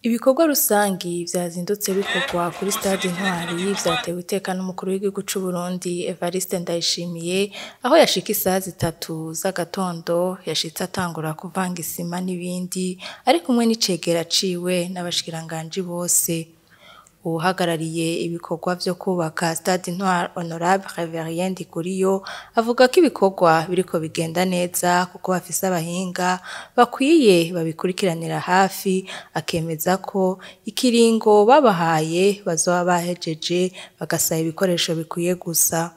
Ibikorwa rusangi vyazindutse bikorwa kuri stade Intwari vyatewe iteka n'Umukuru w'igihugu c'u Burundi Evariste NDAYISHIMIYE aho yashika isaha 3 z'agatondo yashitse atangura kuvanga isima n'ibindi ari kumwe n'icegera ciwe n'abashikiranganji bose. Uhagarariye ibikorwa vyo kubaka stade Intwari Honorable Evariste NDAYISHIMIYE avuga ko ibikorwa biriko bigenda neza kuko bafise abahinga bakwiye babikurikiranira hafi, akemeza ko ikiringo babahaye bazoba bahejeje bagasaba ibikoresho bikwiye gusa.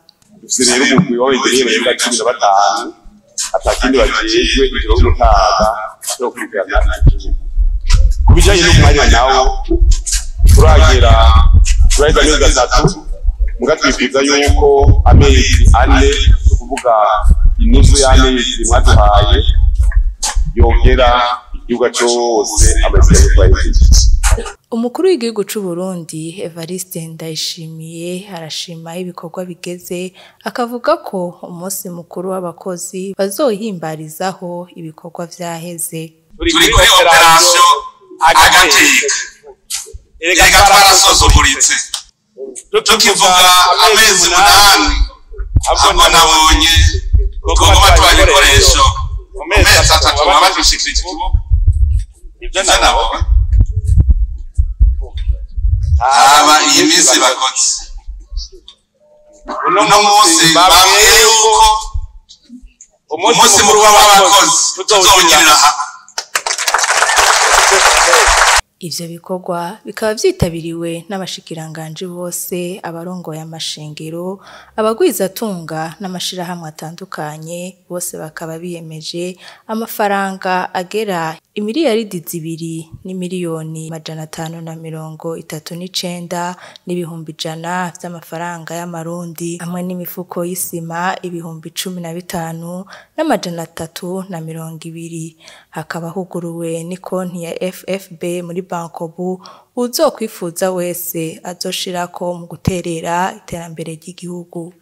Rero umugwi w'abegereye barenga 15 atakindi bajejwe ijoro gutaga no kurikirana ikibuga. Kubijanye n'umwanya nawo turagera neza gatatu mugatwifuza yuko amezi 4 kuvuga inusu y'amezi mwaduhaye yongera ikibuga cyose abasigaye bahejeje. Umukuru w'igihugu c'u Burundi Evariste NDAYISHIMIYE arashima ibikorwa bigeze, akavuga ko umunsi mukuru w'abakozi bazohimbarizaho ibikorwa vyaheze. Turi kuri operation agateka. Erega twarasozomuritse. Tukivuga amezi 8 ahubwo nabonye tugomba twari ibikoresho amezi 3 babashishikije ikibuga. Ibyo nabo aba iyi minsi bakoze uno munsi bamwe yuko umunsi mukuru w'abakozi tuzongera aha. Ivyo bikorwa bikaba vyitabiriwe n'abashikiranganji bose, abarongoye amashengero, abagwizatunga n'amashirahamwe atandukanye, bose bakaba biyemeje amafaranga agera imiliyalidi zibiri n'imiliyoni 539 n'ibihumbi 100 vy'amafaranga y'amarundi, hamwe n'imifuko y'isima ibihumbi 15 n'amajana 320. Hakaba huguruwe n'ikonti ya FFB muri bankobu uzokwifuza wese azoshirako mu guterera iterambere ry'igihugu.